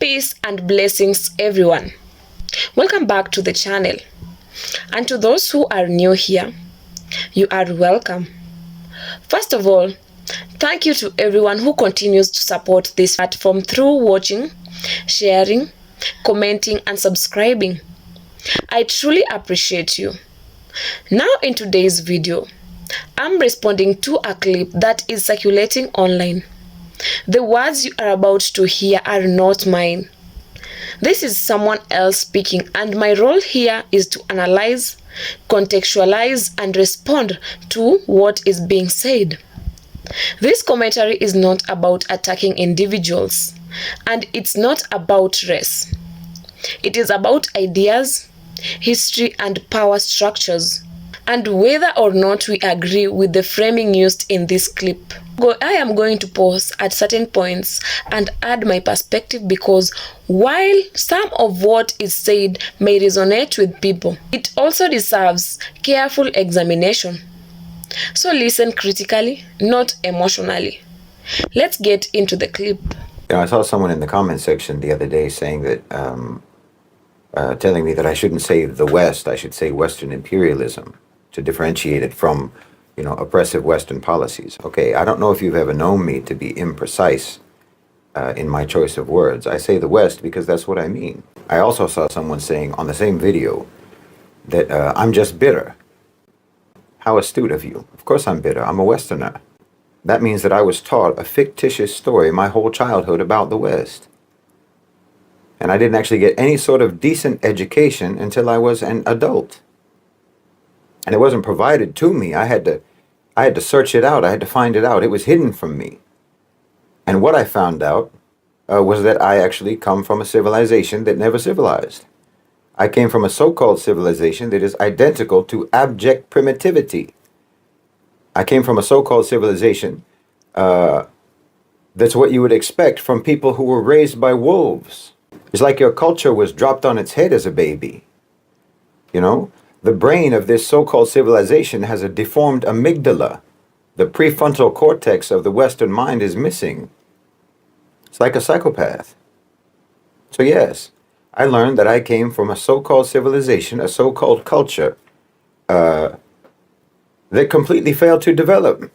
Peace and blessings, everyone. Welcome back to the channel. And to those who are new here, you are welcome. First of all, thank you to everyone who continues to support this platform through watching, sharing, commenting, and subscribing. I truly appreciate you. Now in today's video, I'm responding to a clip that is circulating online. The words you are about to hear are not mine. This is someone else speaking, and my role here is to analyze, contextualize, and respond to what is being said. This commentary is not about attacking individuals, and it's not about race. It is about ideas, history, and power structures, and whether or not we agree with the framing used in this clip. I am going to pause at certain points and add my perspective, because while some of what is said may resonate with people, it also deserves careful examination. So listen critically, not emotionally. Let's get into the clip. I saw someone in the comment section the other day saying that, telling me that I shouldn't say the West, I should say Western imperialism, to differentiate it from, oppressive Western policies. Okay, I don't know if you've ever known me to be imprecise in my choice of words. I say the West because that's what I mean. I also saw someone saying on the same video that I'm just bitter. How astute of you. Of course I'm bitter. I'm a Westerner. That means that I was taught a fictitious story my whole childhood about the West. And I didn't actually get any sort of decent education until I was an adult. And it wasn't provided to me. I had to search it out. I had to find it out. It was hidden from me. And what I found out was that I actually come from a civilization that never civilized. I came from a so-called civilization that is identical to abject primitivity. I came from a so-called civilization that's what you would expect from people who were raised by wolves. It's like your culture was dropped on its head as a baby. The brain of this so-called civilization has a deformed amygdala. The prefrontal cortex of the Western mind is missing. It's like a psychopath. So yes, I learned that I came from a so-called civilization, a so-called culture, that completely failed to develop.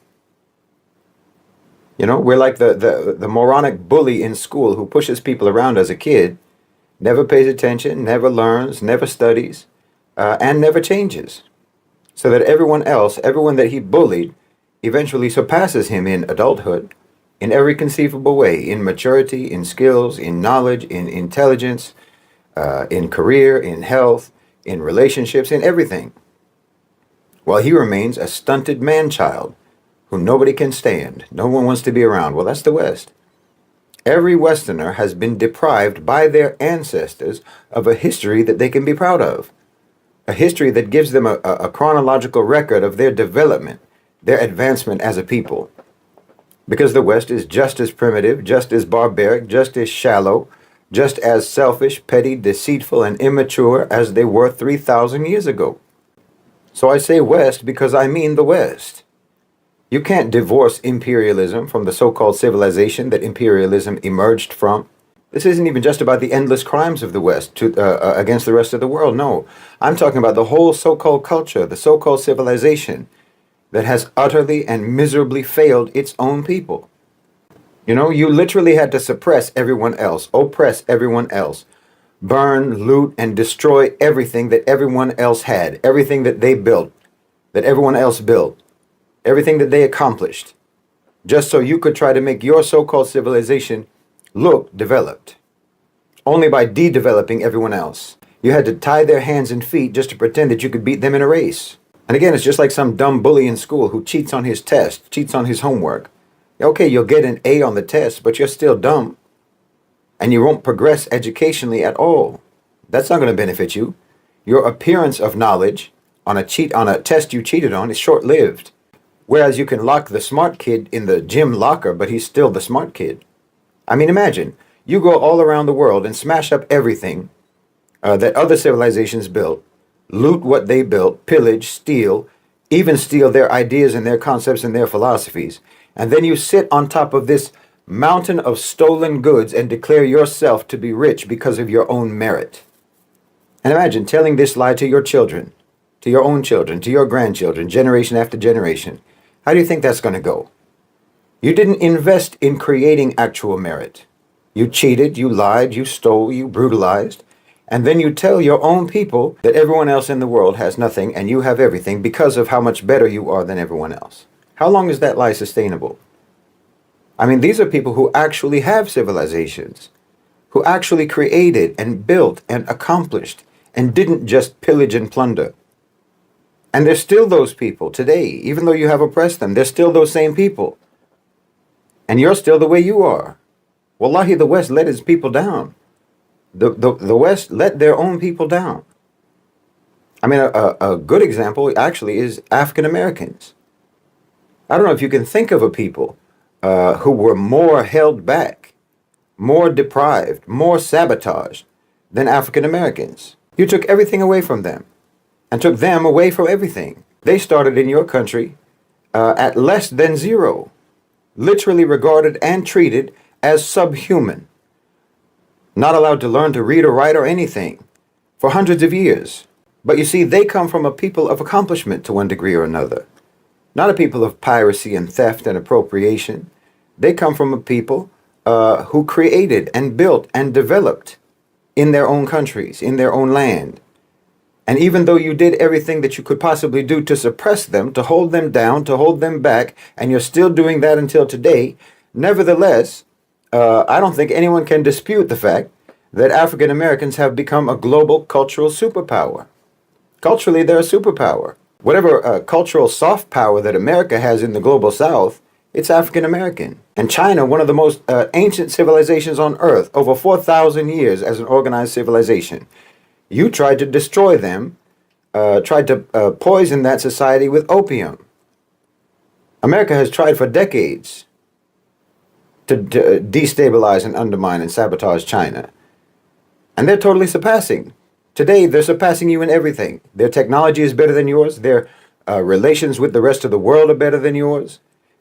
We're like the moronic bully in school who pushes people around as a kid, never pays attention, never learns, never studies, and never changes. So that everyone that he bullied, eventually surpasses him in adulthood, in every conceivable way, in maturity, in skills, in knowledge, in intelligence, in career, in health, in relationships, in everything. While he remains a stunted man-child who nobody can stand, no one wants to be around. Well, that's the West. Every Westerner has been deprived by their ancestors of a history that they can be proud of. A history that gives them a chronological record of their development, their advancement as a people. Because the West is just as primitive, just as barbaric, just as shallow, just as selfish, petty, deceitful, and immature as they were 3,000 years ago. So I say West because I mean the West. You can't divorce imperialism from the so-called civilization that imperialism emerged from. This isn't even just about the endless crimes of the West against the rest of the world. No, I'm talking about the whole so-called culture, the so-called civilization that has utterly and miserably failed its own people. You literally had to suppress everyone else, oppress everyone else, burn, loot, and destroy everything that everyone else had, everything that they built, that everyone else built, everything that they accomplished, just so you could try to make your so-called civilization look developed. Only by de-developing everyone else. You had to tie their hands and feet just to pretend that you could beat them in a race. And again, it's just like some dumb bully in school who cheats on his test, cheats on his homework. Okay, you'll get an A on the test, but you're still dumb. And you won't progress educationally at all. That's not going to benefit you. Your appearance of knowledge on a test you cheated on is short-lived. Whereas you can lock the smart kid in the gym locker, but he's still the smart kid. I mean, imagine, you go all around the world and smash up everything that other civilizations built, loot what they built, pillage, steal, even steal their ideas and their concepts and their philosophies. And then you sit on top of this mountain of stolen goods and declare yourself to be rich because of your own merit. And imagine telling this lie to your children, to your own children, to your grandchildren, generation after generation. How do you think that's going to go? You didn't invest in creating actual merit. You cheated, you lied, you stole, you brutalized, and then you tell your own people that everyone else in the world has nothing and you have everything because of how much better you are than everyone else. How long is that lie sustainable? I mean, these are people who actually have civilizations, who actually created and built and accomplished and didn't just pillage and plunder. And there's still those people today, even though you have oppressed them, they're still those same people. And you're still the way you are. Wallahi, the West let its people down. The West let their own people down. I mean, a good example actually is African Americans. I don't know if you can think of a people who were more held back, more deprived, more sabotaged than African Americans. You took everything away from them and took them away from everything. They started in your country at less than zero, literally regarded and treated as subhuman, not allowed to learn to read or write or anything for hundreds of years. But you see, they come from a people of accomplishment to one degree or another, not a people of piracy and theft and appropriation. They come from a people who created and built and developed in their own countries, in their own land. And even though you did everything that you could possibly do to suppress them, to hold them down, to hold them back, and you're still doing that until today, nevertheless, I don't think anyone can dispute the fact that African Americans have become a global cultural superpower. Culturally, they're a superpower. Whatever cultural soft power that America has in the global South, it's African American. And China, one of the most ancient civilizations on earth, over 4,000 years as an organized civilization. You tried to destroy them, tried to poison that society with opium. America has tried for decades to destabilize and undermine and sabotage China. And they're totally surpassing. Today, they're surpassing you in everything. Their technology is better than yours. Their relations with the rest of the world are better than yours.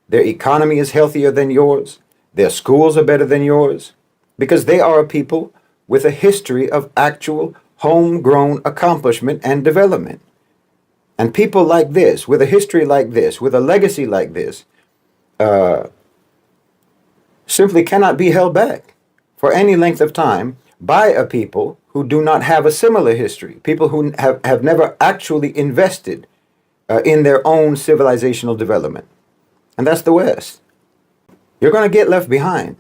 Their economy is healthier than yours. Their schools are better than yours. Because they are a people with a history of actual homegrown accomplishment and development. And people like this, with a history like this, with a legacy like this, simply cannot be held back for any length of time by a people who do not have a similar history, people who have never actually invested in their own civilizational development. And that's the West. You're going to get left behind.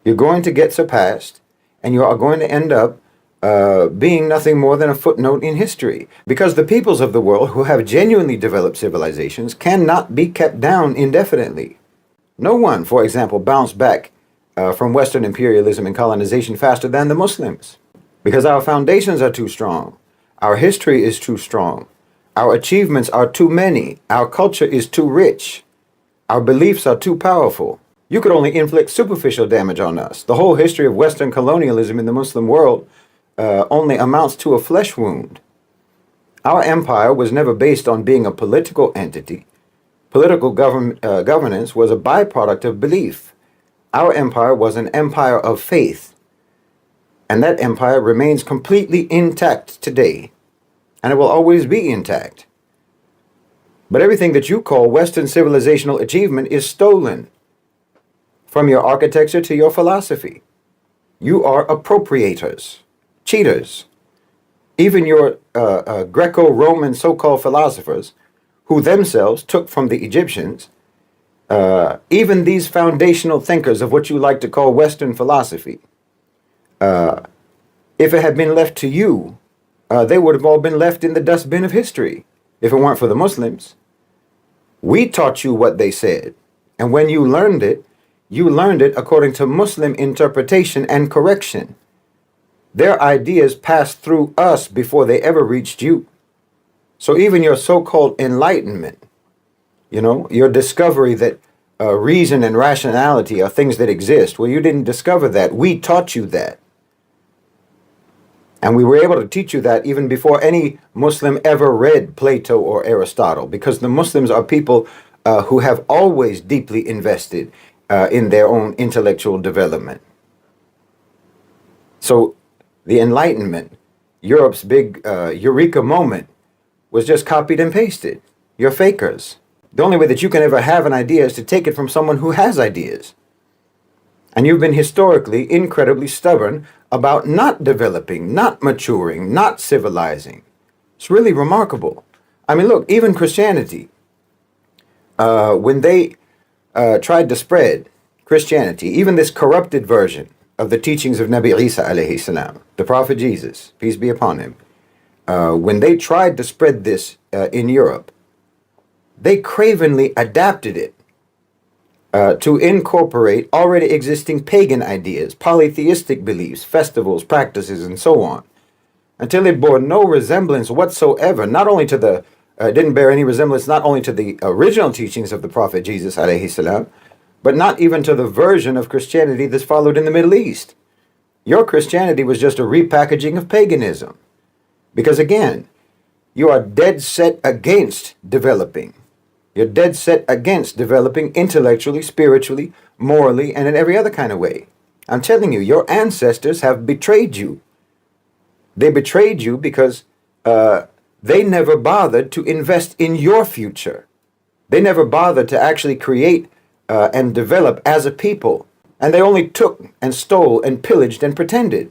You're going to get surpassed, and you are going to end up being nothing more than a footnote in history, because the peoples of the world who have genuinely developed civilizations cannot be kept down indefinitely. No one, for example, bounced back from Western imperialism and colonization faster than the Muslims, because our foundations are too strong, our history is too strong, our achievements are too many, our culture is too rich, our beliefs are too powerful. You could only inflict superficial damage on us. The whole history of Western colonialism in the Muslim world only amounts to a flesh wound. Our empire was never based on being a political entity. Political governance was a byproduct of belief. Our empire was an empire of faith. And that empire remains completely intact today. And it will always be intact. But everything that you call Western civilizational achievement is stolen. From your architecture to your philosophy. You are appropriators, cheaters. Even your Greco-Roman so-called philosophers, who themselves took from the Egyptians, even these foundational thinkers of what you like to call Western philosophy, if it had been left to you, they would have all been left in the dustbin of history, if it weren't for the Muslims. We taught you what they said, and when you learned it according to Muslim interpretation and correction. Their ideas passed through us before they ever reached you. So even your so-called enlightenment, your discovery that reason and rationality are things that exist, well, you didn't discover that. We taught you that. And we were able to teach you that even before any Muslim ever read Plato or Aristotle, because the Muslims are people who have always deeply invested in their own intellectual development. So the Enlightenment, Europe's big eureka moment, was just copied and pasted. You're fakers. The only way that you can ever have an idea is to take it from someone who has ideas. And you've been historically incredibly stubborn about not developing, not maturing, not civilizing. It's really remarkable. I mean, look, even Christianity, when they tried to spread Christianity, even this corrupted version of the teachings of Nabi Isa alayhi salam, the Prophet Jesus, peace be upon him, when they tried to spread this in Europe, they cravenly adapted it to incorporate already existing pagan ideas, polytheistic beliefs, festivals, practices, and so on, until it bore no resemblance whatsoever, not only to the, didn't bear any resemblance not only to the original teachings of the Prophet Jesus alayhi salam, but not even to the version of Christianity that's followed in the Middle East. Your Christianity was just a repackaging of paganism. Because again, you are dead set against developing. You're dead set against developing intellectually, spiritually, morally, and in every other kind of way. I'm telling you, your ancestors have betrayed you. They betrayed you because they never bothered to invest in your future. They never bothered to actually create and develop as a people. And they only took and stole and pillaged and pretended.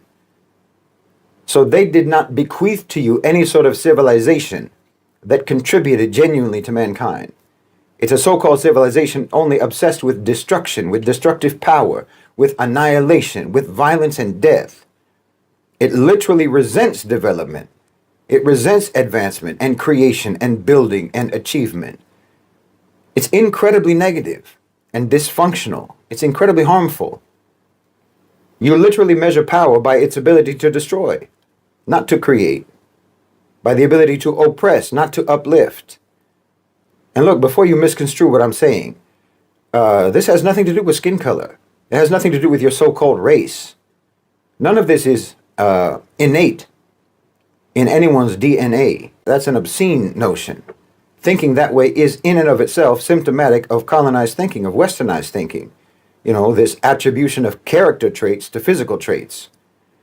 So they did not bequeath to you any sort of civilization that contributed genuinely to mankind. It's a so-called civilization only obsessed with destruction, with destructive power, with annihilation, with violence and death. It literally resents development. It resents advancement and creation and building and achievement. It's incredibly negative and dysfunctional. It's incredibly harmful. You literally measure power by its ability to destroy, not to create, by the ability to oppress, not to uplift. And look, before you misconstrue what I'm saying, this has nothing to do with skin color. It has nothing to do with your so-called race. None of this is innate in anyone's DNA. That's an obscene notion. Thinking that way is in and of itself symptomatic of colonized thinking, of westernized thinking. You know, this attribution of character traits to physical traits.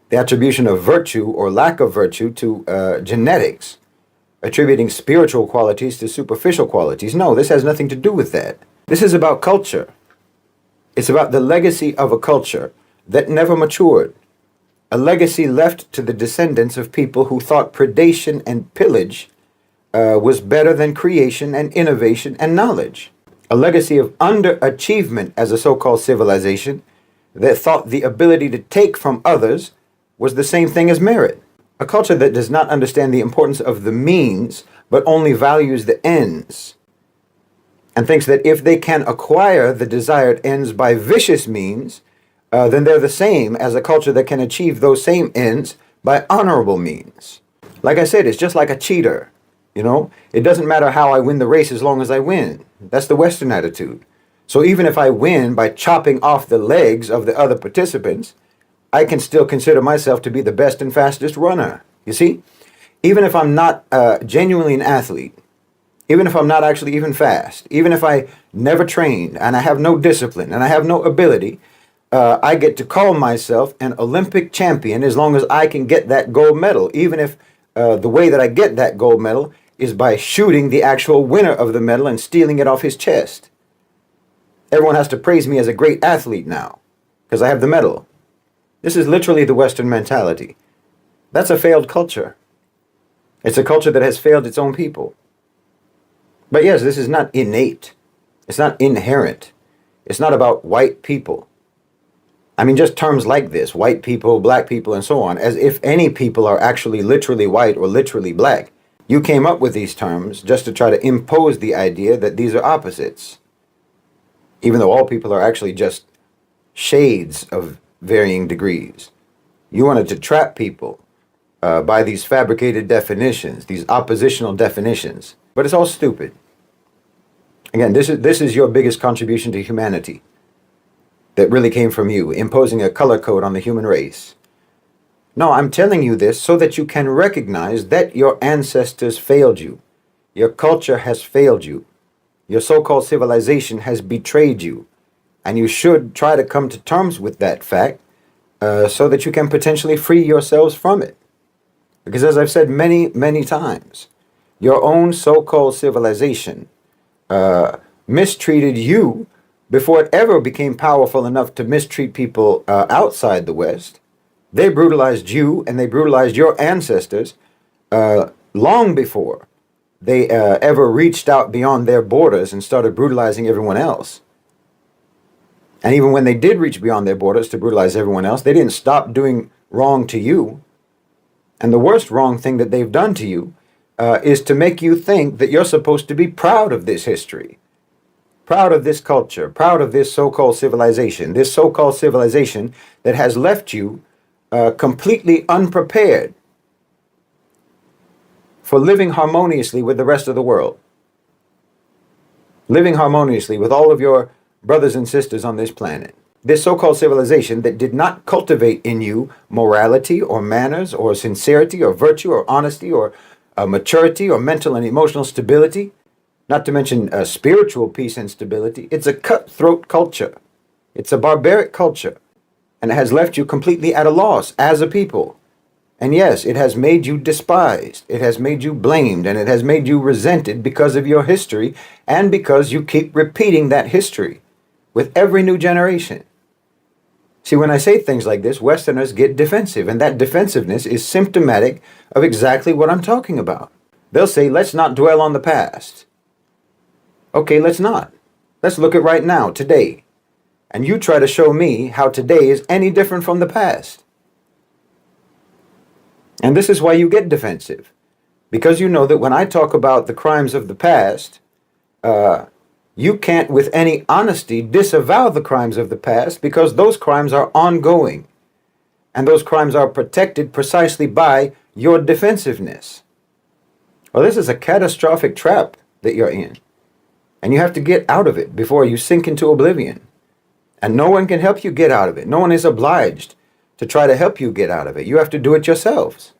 The attribution of virtue or lack of virtue to genetics. Attributing spiritual qualities to superficial qualities. No, this has nothing to do with that. This is about culture. It's about the legacy of a culture that never matured. A legacy left to the descendants of people who thought predation and pillage was better than creation and innovation and knowledge. A legacy of underachievement as a so-called civilization that thought the ability to take from others was the same thing as merit. A culture that does not understand the importance of the means, but only values the ends, and thinks that if they can acquire the desired ends by vicious means, then they're the same as a culture that can achieve those same ends by honorable means. Like I said, it's just like a cheater. You know, it doesn't matter how I win the race as long as I win. That's the Western attitude. So even if I win by chopping off the legs of the other participants, I can still consider myself to be the best and fastest runner. You see, even if I'm not genuinely an athlete, even if I'm not actually even fast, even if I never trained and I have no discipline and I have no ability, I get to call myself an Olympic champion as long as I can get that gold medal, even if the way that I get that gold medal is by shooting the actual winner of the medal and stealing it off his chest. Everyone has to praise me as a great athlete now because I have the medal. This is literally the Western mentality. That's a failed culture. It's a culture that has failed its own people. But yes, this is not innate. It's not inherent. It's not about white people. I mean, just terms like this, white people, black people, and so on, as if any people are actually literally white or literally black. You came up with these terms just to try to impose the idea that these are opposites, even though all people are actually just shades of varying degrees. You wanted to trap people by these fabricated definitions, these oppositional definitions. But it's all stupid. Again, this is your biggest contribution to humanity that really came from you, imposing a color code on the human race. No, I'm telling you this so that you can recognize that your ancestors failed you. Your culture has failed you. Your so-called civilization has betrayed you. And you should try to come to terms with that fact so that you can potentially free yourselves from it. Because as I've said many, many times, your own so-called civilization mistreated you before it ever became powerful enough to mistreat people outside the West. They brutalized you and they brutalized your ancestors long before they ever reached out beyond their borders and started brutalizing everyone else. And even when they did reach beyond their borders to brutalize everyone else, they didn't stop doing wrong to you. And the worst wrong thing that they've done to you is to make you think that you're supposed to be proud of this history, proud of this culture, proud of this so-called civilization that has left you completely unprepared for living harmoniously with the rest of the world, living harmoniously with all of your brothers and sisters on this planet. This so-called civilization that did not cultivate in you morality or manners or sincerity or virtue or honesty or maturity or mental and emotional stability, not to mention spiritual peace and stability. It's a cutthroat culture. It's a barbaric culture. And it has left you completely at a loss as a people. And yes, it has made you despised. It has made you blamed. And it has made you resented because of your history and because you keep repeating that history with every new generation. See, when I say things like this, Westerners get defensive, and that defensiveness is symptomatic of exactly what I'm talking about. They'll say, let's not dwell on the past. Okay, let's not. Let's look at right now, today. And you try to show me how today is any different from the past. And this is why you get defensive. Because you know that when I talk about the crimes of the past, you can't with any honesty disavow the crimes of the past because those crimes are ongoing. And those crimes are protected precisely by your defensiveness. Well, this is a catastrophic trap that you're in. And you have to get out of it before you sink into oblivion. And no one can help you get out of it. No one is obliged to try to help you get out of it. You have to do it yourselves.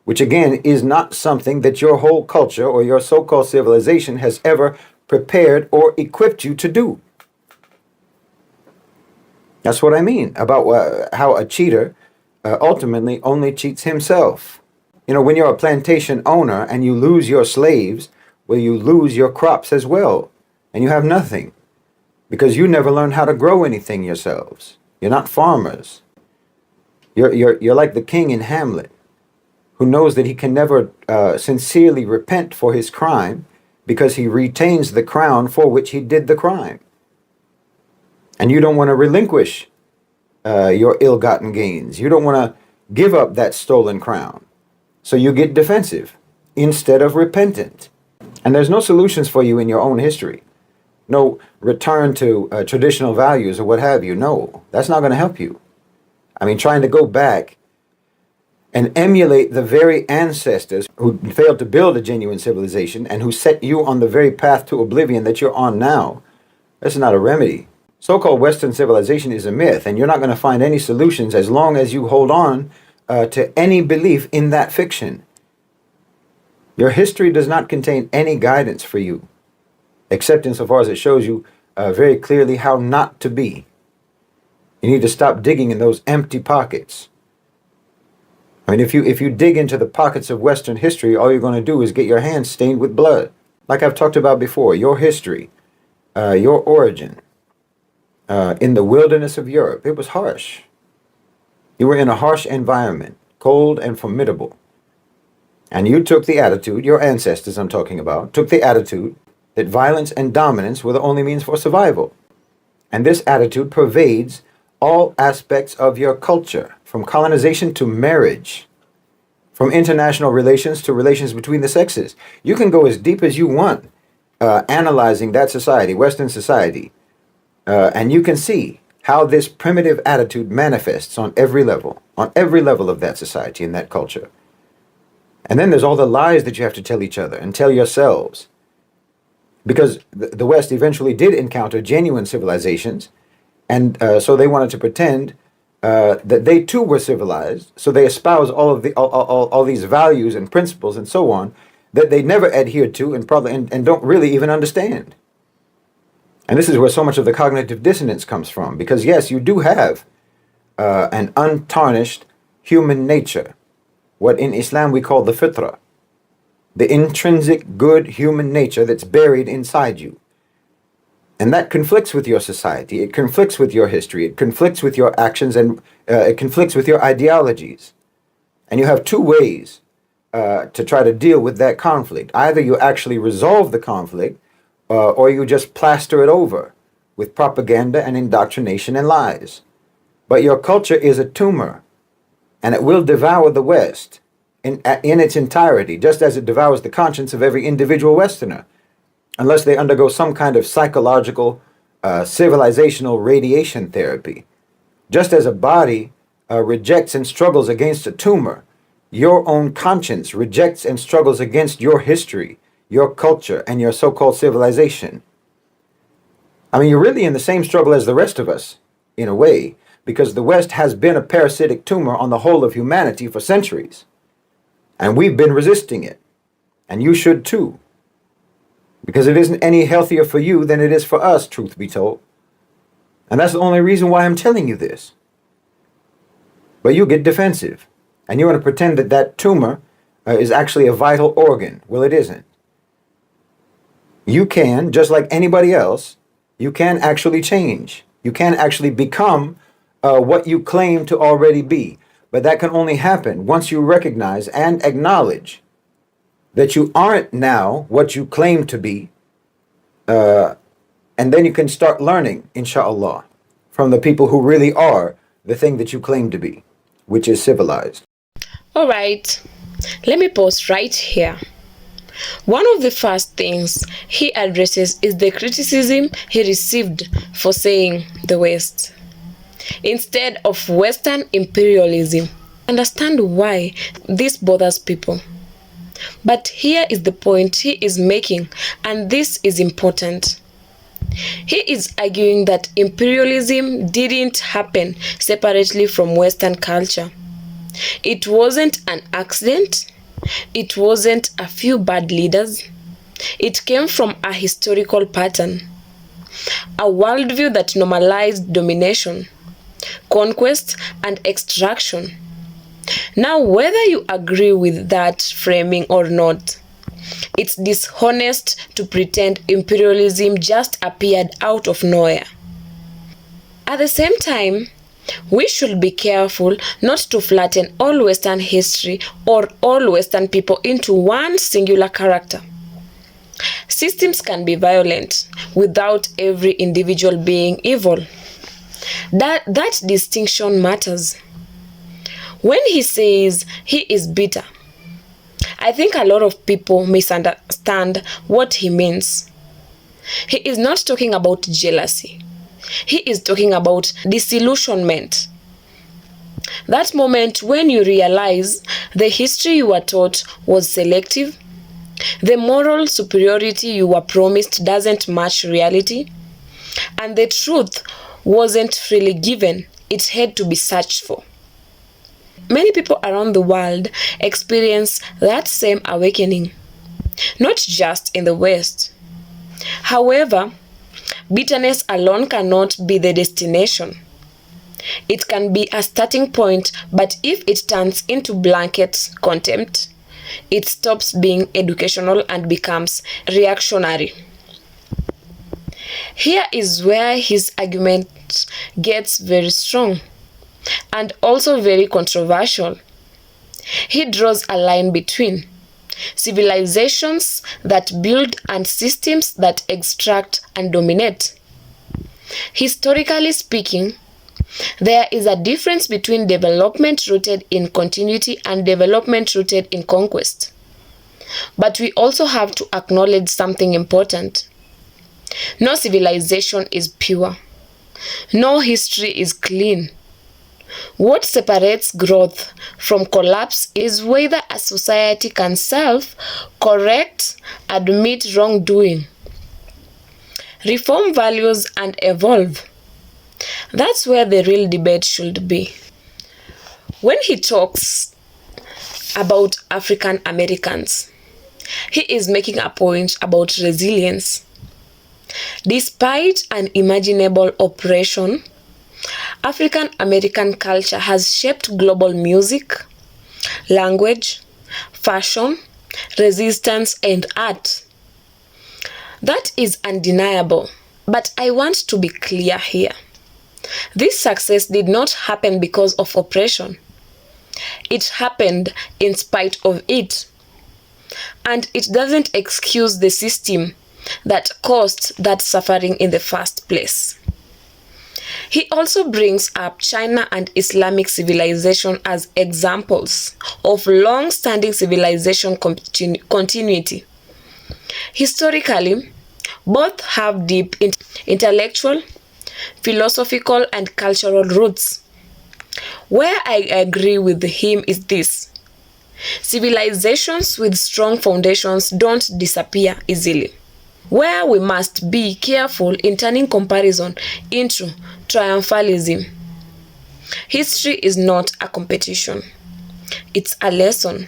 Which again is not something that your whole culture or your so-called civilization has ever prepared or equipped you to do. That's what I mean about how a cheater ultimately only cheats himself. You know, when you're a plantation owner and you lose your slaves, well, you lose your crops as well, and you have nothing because you never learned how to grow anything yourselves. You're not farmers. You're like the king in Hamlet, who knows that he can never sincerely repent for his crime because he retains the crown for which he did the crime. And you don't want to relinquish your ill-gotten gains. You don't want to give up that stolen crown. So you get defensive instead of repentant. And there's no solutions for you in your own history. No return to traditional values or what have you. No, that's not going to help you. I mean, trying to go back and emulate the very ancestors who failed to build a genuine civilization and who set you on the very path to oblivion that you're on now, that's not a remedy. So-called Western civilization is a myth, and you're not going to find any solutions as long as you hold on to any belief in that fiction. Your history does not contain any guidance for you, except insofar as it shows you very clearly how not to be. You need to stop digging in those empty pockets. I mean, if you dig into the pockets of Western history, all you're going to do is get your hands stained with blood. Like I've talked about before, your history, your origin in the wilderness of Europe, it was harsh. You were in a harsh environment, cold and formidable. And you took the attitude, your ancestors I'm talking about, took the attitude that violence and dominance were the only means for survival. And this attitude pervades all aspects of your culture, from colonization to marriage, from international relations to relations between the sexes. You can go as deep as you want analyzing that society, Western society, and you can see how this primitive attitude manifests on every level of that society and that culture. And then there's all the lies that you have to tell each other and tell yourselves. Because the West eventually did encounter genuine civilizations, and so they wanted to pretend that they too were civilized. So they espouse all these values and principles and so on that they never adhered to and don't really even understand. And this is where so much of the cognitive dissonance comes from, because yes, you do have an untarnished human nature, what in Islam we call the fitrah, the intrinsic good human nature that's buried inside you. And that conflicts with your society, it conflicts with your history, it conflicts with your actions, and it conflicts with your ideologies. And you have two ways to try to deal with that conflict. Either you actually resolve the conflict, or you just plaster it over with propaganda and indoctrination and lies. But your culture is a tumor, and it will devour the West in its entirety, just as it devours the conscience of every individual Westerner, unless they undergo some kind of psychological, civilizational radiation therapy. Just as a body rejects and struggles against a tumor, your own conscience rejects and struggles against your history, your culture, and your so-called civilization. I mean, you're really in the same struggle as the rest of us, in a way, because the West has been a parasitic tumor on the whole of humanity for centuries. And we've been resisting it. And you should too. Because it isn't any healthier for you than it is for us, truth be told. And that's the only reason why I'm telling you this. But you get defensive. And you want to pretend that that tumor is actually a vital organ. Well, it isn't. You can, just like anybody else, you can actually change. You can actually become what you claim to already be. But that can only happen once you recognize and acknowledge that you aren't now what you claim to be. And then you can start learning, inshallah, from the people who really are the thing that you claim to be, which is civilized. All right, let me pause right here. One of the first things he addresses is the criticism he received for saying the West instead of Western imperialism. Understand why this bothers people. But here is the point he is making, and this is important. He is arguing that imperialism didn't happen separately from Western culture. It wasn't an accident. It wasn't a few bad leaders. It came from a historical pattern, a worldview that normalized domination, conquest, and extraction. Now, whether you agree with that framing or not, it's dishonest to pretend imperialism just appeared out of nowhere. At the same time, we should be careful not to flatten all Western history or all Western people into one singular character. Systems can be violent without every individual being evil. That distinction matters. When he says he is bitter, I think a lot of people misunderstand what he means. He is not talking about jealousy. He is talking about disillusionment. That moment when you realize the history you were taught was selective, the moral superiority you were promised doesn't match reality, and the truth wasn't freely given, it had to be searched for. Many people around the world experience that same awakening, not just in the West. However, bitterness alone cannot be the destination. It can be a starting point, but if it turns into blanket contempt, it stops being educational and becomes reactionary. Here is where his argument gets very strong and also very controversial. He draws a line between civilizations that build and systems that extract and dominate. Historically speaking, there is a difference between development rooted in continuity and development rooted in conquest. But we also have to acknowledge something important. No civilization is pure. No history is clean. What separates growth from collapse is whether a society can self-correct, admit wrongdoing, reform values, and evolve. That's where the real debate should be. When he talks about African Americans, he is making a point about resilience. Despite unimaginable oppression, African American culture has shaped global music, language, fashion, resistance, and art. That is undeniable, but I want to be clear here. This success did not happen because of oppression. It happened in spite of it. And it doesn't excuse the system that caused that suffering in the first place. He also brings up China and Islamic civilization as examples of long-standing civilization continuity. Historically, both have deep intellectual, philosophical, and cultural roots. Where I agree with him is this: civilizations with strong foundations don't disappear easily. Where we must be careful in turning comparison into triumphalism. History is not a competition. It's a lesson.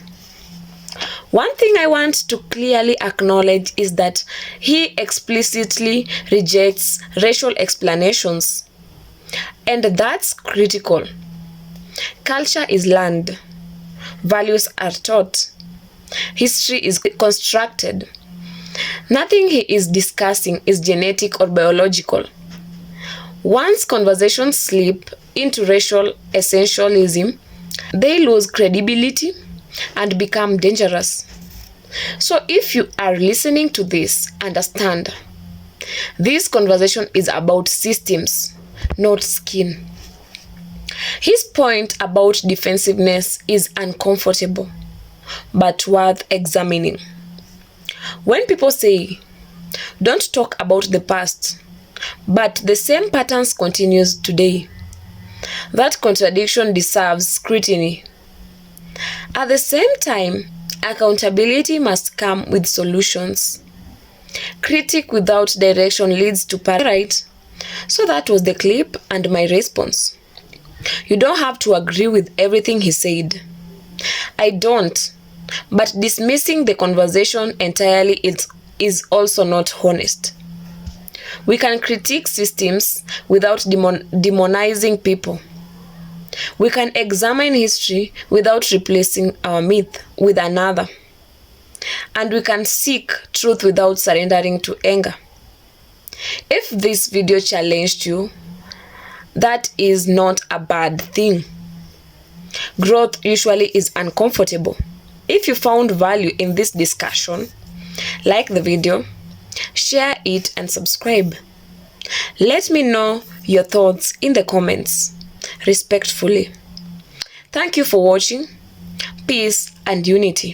One thing I want to clearly acknowledge is that he explicitly rejects racial explanations. And that's critical. Culture is learned. Values are taught. History is constructed. Nothing he is discussing is genetic or biological. Once conversations slip into racial essentialism, they lose credibility and become dangerous. So if you are listening to this, understand. This conversation is about systems, not skin. His point about defensiveness is uncomfortable, but worth examining. When people say, don't talk about the past, but the same patterns continues today, that contradiction deserves scrutiny. At the same time, accountability must come with solutions. Critique without direction leads to right. So that was the clip and my response. You don't have to agree with everything he said. I don't. But dismissing the conversation entirely is also not honest. We can critique systems without demonizing people. We can examine history without replacing our myth with another. And we can seek truth without surrendering to anger. If this video challenged you, that is not a bad thing. Growth usually is uncomfortable. If you found value in this discussion, like the video, share it and subscribe. Let me know your thoughts in the comments. Respectfully. Thank you for watching. Peace and unity.